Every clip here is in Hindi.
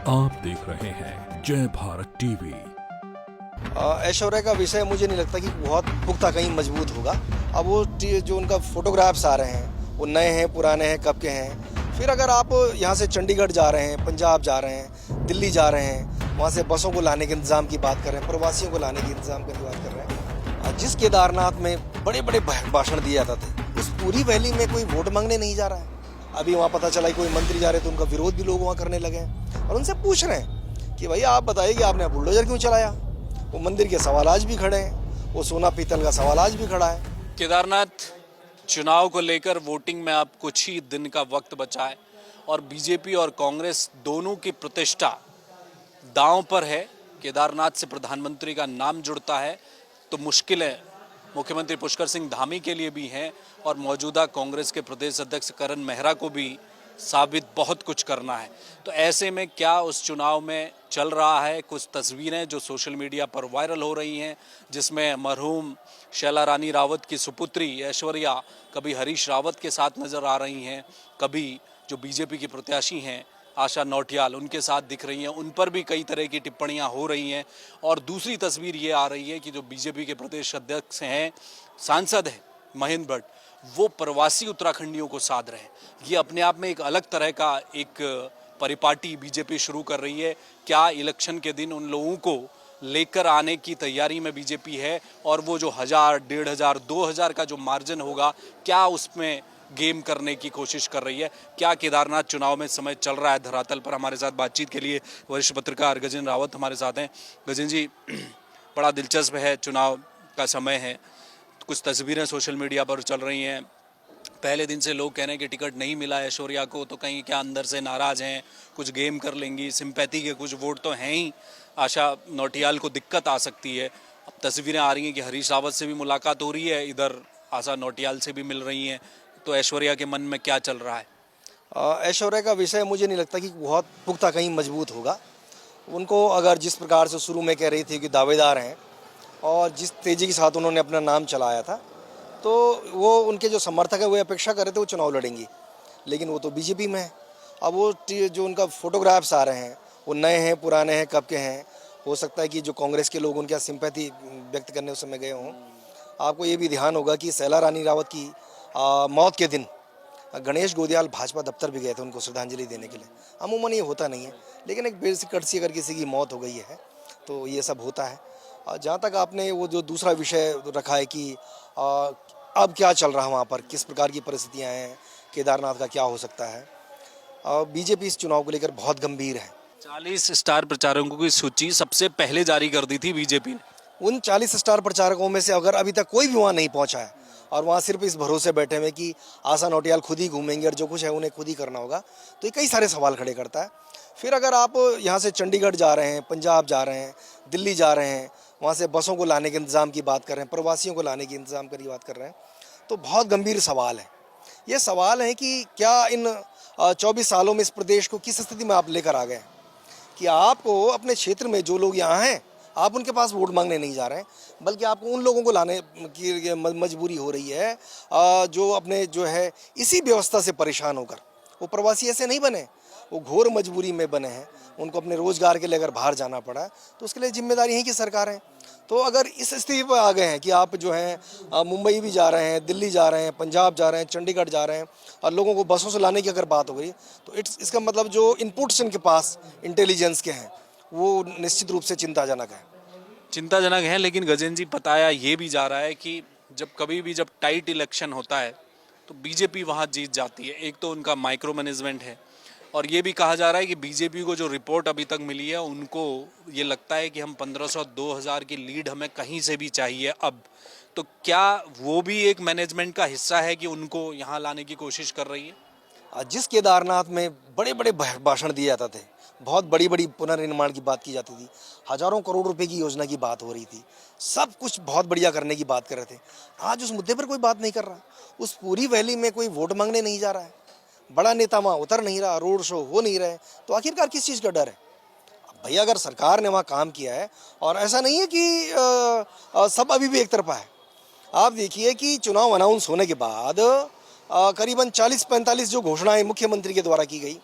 आप देख रहे हैं जय भारत टीवी। ऐश्वर्या का विषय मुझे नहीं लगता कि बहुत पुख्ता कहीं मजबूत होगा। अब वो जो उनका फोटोग्राफ्स आ रहे हैं वो नए हैं पुराने हैं कब के हैं। फिर अगर आप यहाँ से चंडीगढ़ जा रहे हैं, पंजाब जा रहे हैं, दिल्ली जा रहे हैं, वहाँ से बसों को लाने के इंतज़ाम की बात कर रहे हैं, प्रवासियों को लाने के इंतज़ाम की बात कर रहे हैं। जिस केदारनाथ में बड़े बड़े भाषण दिए जाते थे, उस पूरी वैली में कोई वोट मांगने नहीं जा रहा है। अभी वहाँ पता चला कि कोई मंत्री जा रहे तो उनका विरोध भी लोग वहाँ करने लगे हैं और उनसे पूछ रहे हैं कि भाई आप बताइए कि आपने बुलडोजर क्यों चलाया। वो मंदिर के सवाल आज भी खड़े हैं, वो सोना पीतल का सवाल आज भी खड़ा है। केदारनाथ चुनाव को लेकर वोटिंग में अब कुछ ही दिन का वक्त बचा है और बीजेपी और कांग्रेस दोनों की प्रतिष्ठा दांव पर है। केदारनाथ से प्रधानमंत्री का नाम जुड़ता है तो मुश्किलें मुख्यमंत्री पुष्कर सिंह धामी के लिए भी हैं और मौजूदा कांग्रेस के प्रदेश अध्यक्ष करण मेहरा को भी साबित बहुत कुछ करना है। तो ऐसे में क्या उस चुनाव में चल रहा है, कुछ तस्वीरें जो सोशल मीडिया पर वायरल हो रही हैं जिसमें मरहूम शैला रानी रावत की सुपुत्री ऐश्वर्या कभी हरीश रावत के साथ नज़र आ रही हैं, कभी जो बीजेपी की प्रत्याशी हैं आशा नौटियाल उनके साथ दिख रही हैं, उन पर भी कई तरह की टिप्पणियां हो रही हैं। और दूसरी तस्वीर ये आ रही है कि जो बीजेपी के प्रदेश अध्यक्ष हैं, सांसद हैं महेंद्र भट्ट, वो प्रवासी उत्तराखंडियों को साध रहे हैं। ये अपने आप में एक अलग तरह का एक परिपाटी बीजेपी शुरू कर रही है। क्या इलेक्शन के दिन उन लोगों को लेकर आने की तैयारी में बीजेपी है और वो जो 1000, 1500, 2000 का जो मार्जिन होगा क्या उसमें गेम करने की कोशिश कर रही है। क्या केदारनाथ चुनाव में समय चल रहा है धरातल पर। हमारे साथ बातचीत के लिए वरिष्ठ पत्रकार गजेंद्र रावत हमारे साथ हैं। गजेंद्र जी, बड़ा दिलचस्प है, चुनाव का समय है, कुछ तस्वीरें सोशल मीडिया पर चल रही हैं। पहले दिन से लोग कह रहे हैं कि टिकट नहीं मिला ऐश्वर्या को तो कहीं क्या अंदर से नाराज़ हैं, कुछ गेम कर लेंगी, सिंपैथी के कुछ वोट तो हैं ही, आशा नौटियाल को दिक्कत आ सकती है। अब तस्वीरें आ रही हैं कि हरीश रावत से भी मुलाकात हो रही है, इधर आशा नौटियाल से भी मिल रही हैं। तो ऐश्वर्या के मन में क्या चल रहा है? ऐश्वर्या का विषय मुझे नहीं लगता कि बहुत पुख्ता कहीं मजबूत होगा। उनको अगर जिस प्रकार से शुरू में कह रही थी कि दावेदार हैं और जिस तेज़ी के साथ उन्होंने अपना नाम चलाया था, तो वो उनके जो समर्थक है वो अपेक्षा कर रहे थे वो चुनाव लड़ेंगी, लेकिन वो तो बीजेपी में है। अब वो जो उनका फोटोग्राफ्स आ रहे हैं वो नए हैं पुराने हैं कब के हैं। हो सकता है कि जो कांग्रेस के लोग उनके सिंपैथी व्यक्त करने उस समय गए हों। आपको ये भी ध्यान होगा कि शैला रानी रावत की मौत के दिन गणेश गोदियाल भाजपा दफ्तर भी गए थे उनको श्रद्धांजलि देने के लिए। अमूमन ये होता नहीं है, लेकिन एक बेसिक कर्टसी अगर किसी की मौत हो गई है तो ये सब होता है। जहाँ तक आपने वो जो दूसरा विषय रखा है कि अब क्या चल रहा है वहाँ पर, किस प्रकार की परिस्थितियाँ हैं, केदारनाथ का क्या हो सकता है, बीजेपी इस चुनाव को लेकर बहुत गंभीर है। 40 स्टार प्रचारकों की सूची सबसे पहले जारी कर दी थी बीजेपी ने। उन 40 स्टार प्रचारकों में से अगर अभी तक कोई भी वहाँ नहीं पहुँचा है और वहाँ सिर्फ इस भरोसे बैठे हुए कि आशा नौटियाल खुद ही घूमेंगे और जो कुछ है उन्हें खुद ही करना होगा, तो ये कई सारे सवाल खड़े करता है। फिर अगर आप यहाँ से चंडीगढ़ जा रहे हैं, पंजाब जा रहे हैं, दिल्ली जा रहे हैं, वहाँ से बसों को लाने के इंतज़ाम की बात कर रहे हैं, प्रवासियों को लाने की इंतज़ाम की बात कर रहे हैं, तो बहुत गंभीर सवाल है। ये सवाल है कि क्या इन 24 सालों में इस प्रदेश को किस स्थिति में आप लेकर आ गए कि आपको अपने क्षेत्र में जो लोग यहाँ हैं आप उनके पास वोट मांगने नहीं जा रहे हैं, बल्कि आपको उन लोगों को लाने की मजबूरी हो रही है जो अपने जो है इसी व्यवस्था से परेशान होकर। वो प्रवासी ऐसे नहीं बने, वो घोर मजबूरी में बने हैं, उनको अपने रोजगार के लिए अगर बाहर जाना पड़ा तो उसके लिए जिम्मेदारी यहीं की सरकार है। तो अगर इस स्थिति पर आ गए हैं कि आप जो हैं मुंबई भी जा रहे हैं, दिल्ली जा रहे हैं, पंजाब जा रहे हैं, चंडीगढ़ जा रहे हैं और लोगों को बसों से लाने की अगर बात हो गई तो इसका मतलब जो इनपुट्स इनके पास इंटेलिजेंस के हैं वो निश्चित रूप से चिंताजनक है। लेकिन गजेंद्र जी, बताया ये भी जा रहा है कि जब टाइट इलेक्शन होता है तो बीजेपी वहाँ जीत जाती है। एक तो उनका माइक्रो मैनेजमेंट है और ये भी कहा जा रहा है कि बीजेपी को जो रिपोर्ट अभी तक मिली है उनको ये लगता है कि हम 1500-2000 की लीड हमें कहीं से भी चाहिए अब। तो क्या वो भी एक मैनेजमेंट का हिस्सा है कि उनको यहाँ लाने की कोशिश कर रही है? जिस केदारनाथ में बड़े बड़े भाषण दिए जाते थे, बहुत बड़ी बड़ी पुनर्निर्माण की बात की जाती थी, हजारों करोड़ रुपए की योजना की बात हो रही थी, सब कुछ बहुत बढ़िया करने की बात कर रहे थे, आज उस मुद्दे पर कोई बात नहीं कर रहा। उस पूरी वैली में कोई वोट मांगने नहीं जा रहा है, बड़ा नेता वहाँ उतर नहीं रहा, रोड शो हो नहीं रहे, तो आखिरकार किस चीज़ का डर है? भैया अगर सरकार ने वहाँ काम किया है और ऐसा नहीं है कि सब अभी भी एक तरफा है। आप देखिए कि चुनाव अनाउंस होने के बाद करीबन 40-45 जो घोषणाएं मुख्यमंत्री के द्वारा की गई,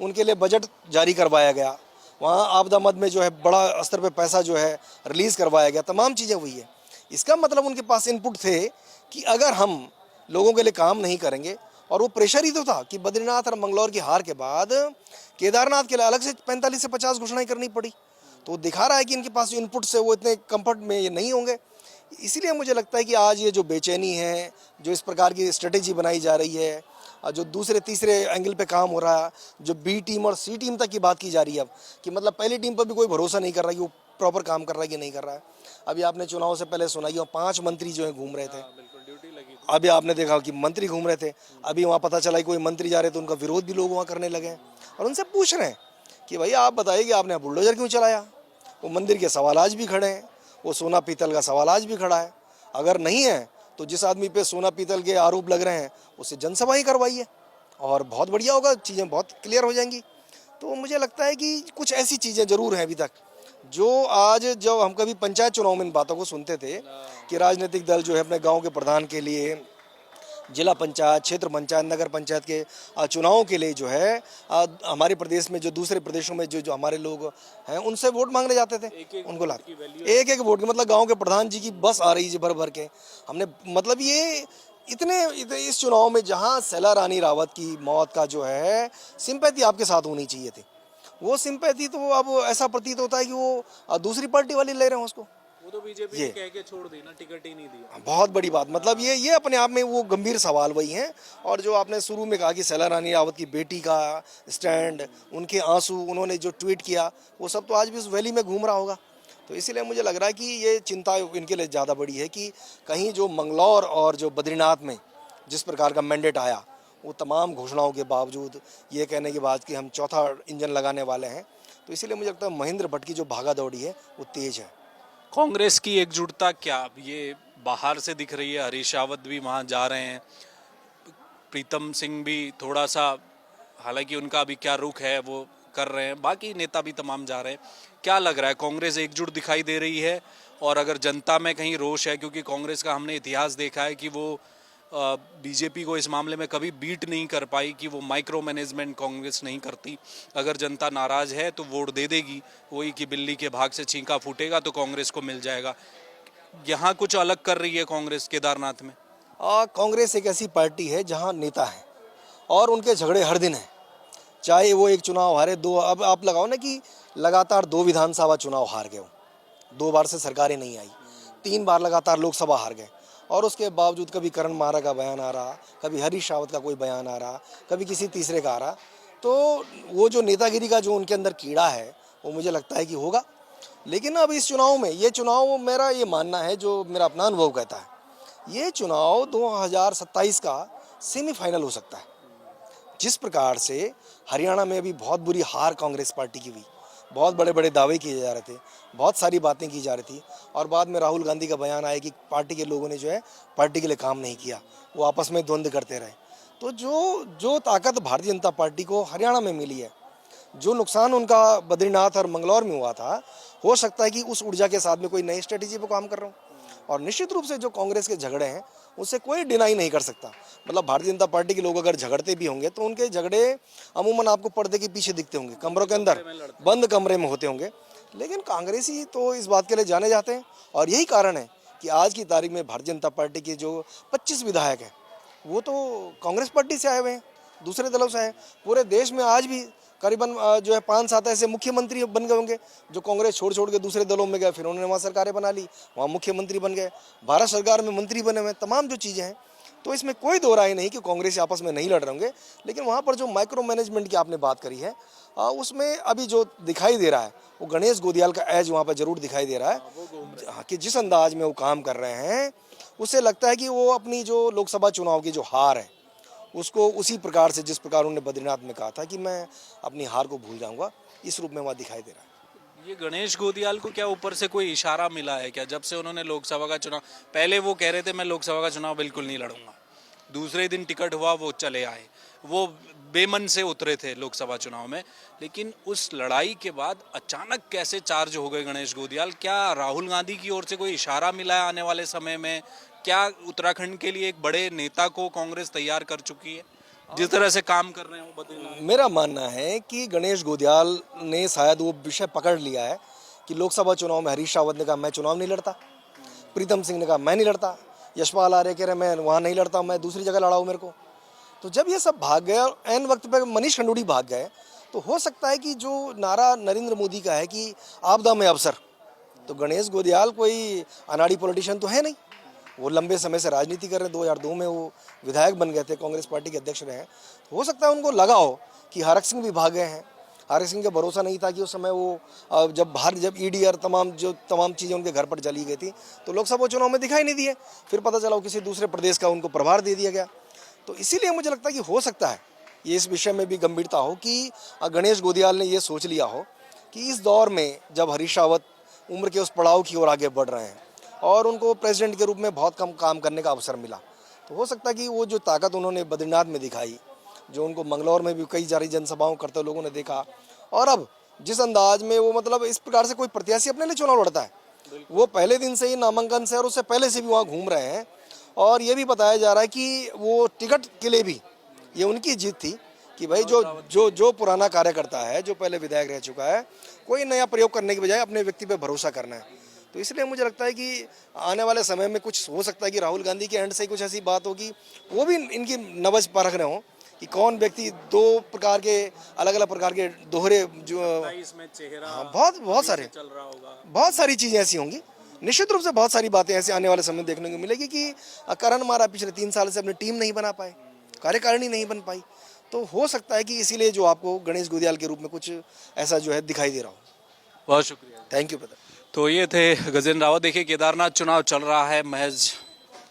उनके लिए बजट जारी करवाया गया, वहाँ आपदा मद में जो है बड़ा स्तर पे पैसा जो है रिलीज़ करवाया गया, तमाम चीज़ें हुई है। इसका मतलब उनके पास इनपुट थे कि अगर हम लोगों के लिए काम नहीं करेंगे, और वो प्रेशर ही तो था कि बद्रीनाथ और मंगलौर की हार के बाद केदारनाथ के लिए अलग से 45 से 50 घोषणाएं करनी पड़ी। तो वो दिखा रहा है कि इनके पास जो इनपुट से वो इतने कंफर्ट में ये नहीं होंगे। इसीलिए मुझे लगता है कि आज ये जो बेचैनी है, जो इस प्रकार की स्ट्रेटेजी बनाई जा रही है, और जो दूसरे तीसरे एंगल पे काम हो रहा है, जो बी टीम और सी टीम तक की बात की जा रही है अब, कि मतलब पहली टीम पर भी कोई भरोसा नहीं कर रहा है कि वो प्रॉपर काम कर रहा है कि नहीं कर रहा है। अभी आपने चुनाव से पहले सुना कि वहाँ 5 मंत्री जो है घूम रहे थे। अभी आपने देखा कि मंत्री घूम रहे थे, अभी वहाँ पता चला कि कोई मंत्री जा रहे थे, उनका विरोध भी लोग वहाँ करने लगे हैं और उनसे पूछ रहे हैं कि भाई आप बताइए कि आपने बुलडोजर क्यों चलाया। वो मंदिर के सवाल आज भी खड़े हैं, वो सोना पीतल का सवाल आज भी खड़ा है। अगर नहीं है तो जिस आदमी पे सोना पीतल के आरोप लग रहे हैं उससे जनसभा ही करवाइए और बहुत बढ़िया होगा, चीज़ें बहुत क्लियर हो जाएंगी। तो मुझे लगता है कि कुछ ऐसी चीज़ें ज़रूर हैं अभी तक जो आज, जब हम कभी पंचायत चुनाव में इन बातों को सुनते थे कि राजनीतिक दल जो है अपने गांव के प्रधान के लिए, जिला पंचायत, क्षेत्र पंचायत, नगर पंचायत के चुनावों के लिए जो है हमारे प्रदेश में जो दूसरे प्रदेशों में जो हमारे लोग हैं उनसे वोट मांगने जाते थे, उनको लाते एक एक वोट के, मतलब गांव के प्रधान जी की बस आ रही है भर भर के। हमने मतलब ये इतने इस चुनाव में जहां सैला रानी रावत की मौत का जो है सिंपैथी आपके साथ होनी चाहिए थी, वो सिंपैथी तो अब ऐसा प्रतीत होता है कि वो दूसरी पार्टी वाले ले रहे हैं उसको। वो तो बीजेपी ने कह के छोड़ दी ना, टिकट ही नहीं दिया। बहुत बड़ी बात, मतलब ये अपने आप में वो गंभीर सवाल वही हैं। और जो आपने शुरू में कहा कि सैला रानी रावत की बेटी का स्टैंड, उनके आंसू, उन्होंने जो ट्वीट किया, वो सब तो आज भी उस वैली में घूम रहा होगा। तो इसीलिए मुझे लग रहा है कि ये चिंता इनके लिए ज़्यादा बड़ी है कि कहीं जो मंगलौर और जो बद्रीनाथ में जिस प्रकार का मैंडेट आया, वो तमाम घोषणाओं के बावजूद, ये कहने के बाद कि हम चौथा इंजन लगाने वाले हैं, तो इसीलिए मुझे लगता है महेंद्र भट्ट की जो भागा दौड़ी है वो तेज है। कांग्रेस की एकजुटता क्या ये बाहर से दिख रही है? हरीश रावत भी वहां जा रहे हैं, प्रीतम सिंह भी थोड़ा सा, हालांकि उनका अभी क्या रुख है वो कर रहे हैं, बाकी नेता भी तमाम जा रहे हैं। क्या लग रहा है, कांग्रेस एकजुट दिखाई दे रही है? और अगर जनता में कहीं रोष है, क्योंकि कांग्रेस का हमने इतिहास देखा है कि वो बीजेपी को इस मामले में कभी बीट नहीं कर पाई, कि वो माइक्रो मैनेजमेंट कांग्रेस नहीं करती। अगर जनता नाराज है तो वोट दे देगी, वही कि बिल्ली के भाग से छींका फूटेगा तो कांग्रेस को मिल जाएगा। यहाँ कुछ अलग कर रही है कांग्रेस केदारनाथ में। कांग्रेस एक ऐसी पार्टी है जहां नेता है और उनके झगड़े हर दिन हैं, चाहे वो एक चुनाव हारे, दो, अब आप लगाओ ना कि लगातार 2 विधानसभा चुनाव हार गए, 2 बार से सरकारें नहीं आई, 3 बार लगातार लोकसभा हार गए, और उसके बावजूद कभी करण मारा का बयान आ रहा, कभी हरीश रावत का कोई बयान आ रहा, कभी किसी तीसरे का आ रहा। तो वो जो नेतागिरी का जो उनके अंदर कीड़ा है वो मुझे लगता है कि होगा। लेकिन अब इस चुनाव में, ये चुनाव, मेरा ये मानना है, जो मेरा अपना अनुभव कहता है, ये चुनाव 2027 का सेमीफाइनल हो सकता है। जिस प्रकार से हरियाणा में अभी बहुत बुरी हार कांग्रेस पार्टी की हुई, बहुत बड़े बड़े दावे किए जा रहे थे, बहुत सारी बातें की जा रही थी, और बाद में राहुल गांधी का बयान आया कि पार्टी के लोगों ने जो है पार्टी के लिए काम नहीं किया, वो आपस में द्वंद्व करते रहे। तो जो ताकत भारतीय जनता पार्टी को हरियाणा में मिली है, जो नुकसान उनका बद्रीनाथ और मंगलौर में हुआ था, हो सकता है कि उस ऊर्जा के साथ में कोई नई स्ट्रेटेजी पर काम कर रहा हूँ। और निश्चित रूप से जो कांग्रेस के झगड़े हैं उससे कोई डिनाई नहीं कर सकता, मतलब भारतीय जनता पार्टी के लोग अगर झगड़ते भी होंगे तो उनके झगड़े अमूमन आपको पर्दे के पीछे दिखते होंगे, कमरों के अंदर बंद कमरे में होते होंगे। लेकिन कांग्रेसी तो इस बात के लिए जाने जाते हैं, और यही कारण है कि आज की तारीख में भारतीय जनता पार्टी के जो 25 विधायक हैं वो तो कांग्रेस पार्टी से आए हुए हैं, दूसरे दलों से आए। पूरे देश में आज भी करीबन जो है 5-7 ऐसे मुख्यमंत्री बन गए होंगे जो कांग्रेस छोड़ के दूसरे दलों में गए, फिर उन्होंने वहाँ सरकारें बना ली, वहाँ मुख्यमंत्री बन गए, भारत सरकार में मंत्री बने हुए, तमाम जो चीज़ें हैं। तो इसमें कोई दो राय नहीं कि कांग्रेस आपस में नहीं लड़ रहे होंगे। लेकिन वहाँ पर जो माइक्रो मैनेजमेंट की आपने बात करी है, उसमें अभी जो दिखाई दे रहा है वो गणेश गोदियाल का एज वहाँ पर जरूर दिखाई दे रहा है, कि जिस अंदाज में वो काम कर रहे हैं उससे लगता है कि वो अपनी जो लोकसभा चुनाव की जो हार है उसको उसी प्रकार से, जिस प्रकार उन्होंने बद्रीनाथ में कहा था कि मैं अपनी हार को भूल जाऊंगा, इस रूप में वहाँ दिखाई दे रहा है। ये गणेश गोदियाल को क्या ऊपर से कोई इशारा मिला है क्या? जब से उन्होंने लोकसभा का चुनाव, पहले वो कह रहे थे मैं लोकसभा का चुनाव बिल्कुल नहीं लड़ूंगा, दूसरे दिन टिकट हुआ वो चले आए, वो बेमन से उतरे थे लोकसभा चुनाव में, लेकिन उस लड़ाई के बाद अचानक कैसे चार्ज हो गए गणेश गोदियाल? क्या राहुल गांधी की ओर से कोई इशारा मिला है आने वाले समय में? क्या उत्तराखंड के लिए एक बड़े नेता को कांग्रेस तैयार कर चुकी है? जिस तरह से काम कर रहे हैं वो बदलना। मेरा मानना है कि गणेश गोदियाल ने शायद वो विषय पकड़ लिया है कि लोकसभा चुनाव में हरीश रावत ने कहा मैं चुनाव नहीं लड़ता, प्रीतम सिंह ने कहा मैं नहीं लड़ता, यशपाल आर्य कह रहे मैं वहाँ नहीं लड़ता, मैं दूसरी जगह लड़ा हूँ मेरे को। तो जब ये सब भाग गए और एन वक्त पे मनीष खंडूड़ी भाग गए, तो हो सकता है कि जो नारा नरेंद्र मोदी का है कि आपदा में अवसर, तो गणेश गोदियाल कोई अनाड़ी पॉलिटिशियन तो है नहीं, वो लंबे समय से राजनीति कर रहे हैं। 2002 में वो विधायक बन गए थे, कांग्रेस पार्टी के अध्यक्ष रहे हैं। तो हो सकता है उनको लगा हो कि हरक सिंह भी भाग गए हैं, हरक सिंह का भरोसा नहीं था कि उस समय वो जब ईडी और तमाम चीज़ें उनके घर पर जली गई थी तो लोकसभा चुनाव में दिखाई नहीं दिए, फिर पता चला किसी दूसरे प्रदेश का उनको प्रभार दे दिया गया। तो इसीलिए मुझे लगता है कि हो सकता है ये इस विषय में भी गंभीरता हो कि गणेश गोदियाल ने ये सोच लिया हो कि इस दौर में जब हरीश रावत उम्र के उस पड़ाव की ओर आगे बढ़ रहे हैं और उनको प्रेसिडेंट के रूप में बहुत कम काम करने का अवसर मिला, तो हो सकता है कि वो जो ताकत उन्होंने बद्रीनाथ में दिखाई, जो उनको मंगलौर में भी कई सारी जनसभाओं करते लोगों ने देखा, और अब जिस अंदाज में वो मतलब इस प्रकार से कोई प्रत्याशी अपने लिए चुनाव लड़ता है, वो पहले दिन से ही नामांकन से और उससे पहले से भी वहाँ घूम रहे हैं। और ये भी बताया जा रहा है कि वो टिकट के लिए भी ये उनकी जीत थी कि भाई जो पुराना कार्यकर्ता है, जो पहले विधायक रह चुका है, कोई नया प्रयोग करने के बजाय अपने व्यक्ति पे भरोसा करना है। तो इसलिए मुझे लगता है कि आने वाले समय में कुछ हो सकता है कि राहुल गांधी के एंड से कुछ ऐसी बात होगी, वो भी इनकी नब्ज परख रहे हों कि कौन व्यक्ति दो प्रकार के अलग अलग प्रकार के दोहरे जो इसमें चेहरा बहुत सारे चल रहा होगा, बहुत सारी चीज़ें ऐसी होंगी। निश्चित रूप से बहुत सारी बातें ऐसे आने वाले समय में देखने को मिलेगी कि करण मारा पिछले 3 साल से अपनी टीम नहीं बना पाए, कार्यकारिणी नहीं बन पाई। तो हो सकता है कि इसीलिए जो आपको गणेश गोदियाल के रूप में कुछ ऐसा जो है दिखाई दे रहा हो। बहुत शुक्रिया, थैंक यू ब्रदर। तो ये थे गजेंद्र रावत। देखिए, केदारनाथ चुनाव चल रहा है, महज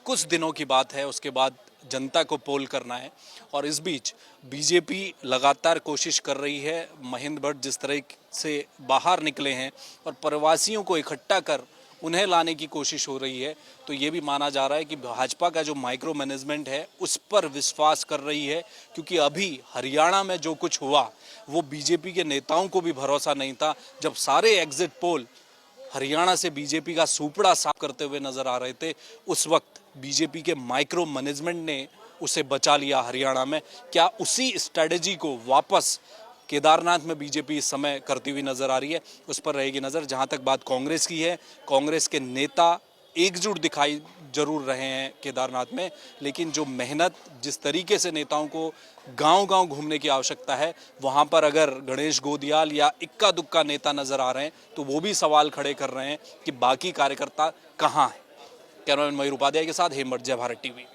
कुछ दिनों की बात है, उसके बाद जनता को पोल करना है। और इस बीच बीजेपी लगातार कोशिश कर रही है। महेंद्र भट्ट जिस तरह से बाहर निकले हैं और प्रवासियों को इकट्ठा कर उन्हें लाने की कोशिश हो रही है, तो ये भी माना जा रहा है कि भाजपा का जो माइक्रो मैनेजमेंट है उस पर विश्वास कर रही है, क्योंकि अभी हरियाणा में जो कुछ हुआ वो बीजेपी के नेताओं को भी भरोसा नहीं था। जब सारे एग्जिट पोल हरियाणा से बीजेपी का सुपड़ा साफ करते हुए नजर आ रहे थे, उस वक्त बीजेपी के माइक्रो मैनेजमेंट ने उसे बचा लिया हरियाणा में। क्या उसी स्ट्रेटजी को वापस केदारनाथ में बीजेपी इस समय करती हुई नजर आ रही है, उस पर रहेगी नजर। जहां तक बात कांग्रेस की है, कांग्रेस के नेता एकजुट दिखाई जरूर रहे हैं केदारनाथ में, लेकिन जो मेहनत, जिस तरीके से नेताओं को गांव-गांव घूमने की आवश्यकता है, वहां पर अगर गणेश गोदियाल या इक्का दुक्का नेता नजर आ रहे हैं तो वो भी सवाल खड़े कर रहे हैं कि बाकी कार्यकर्ता कहाँ हैं। कैमरामैन मयूर उपाध्याय के साथ हेमंत, जय भारत टीवी।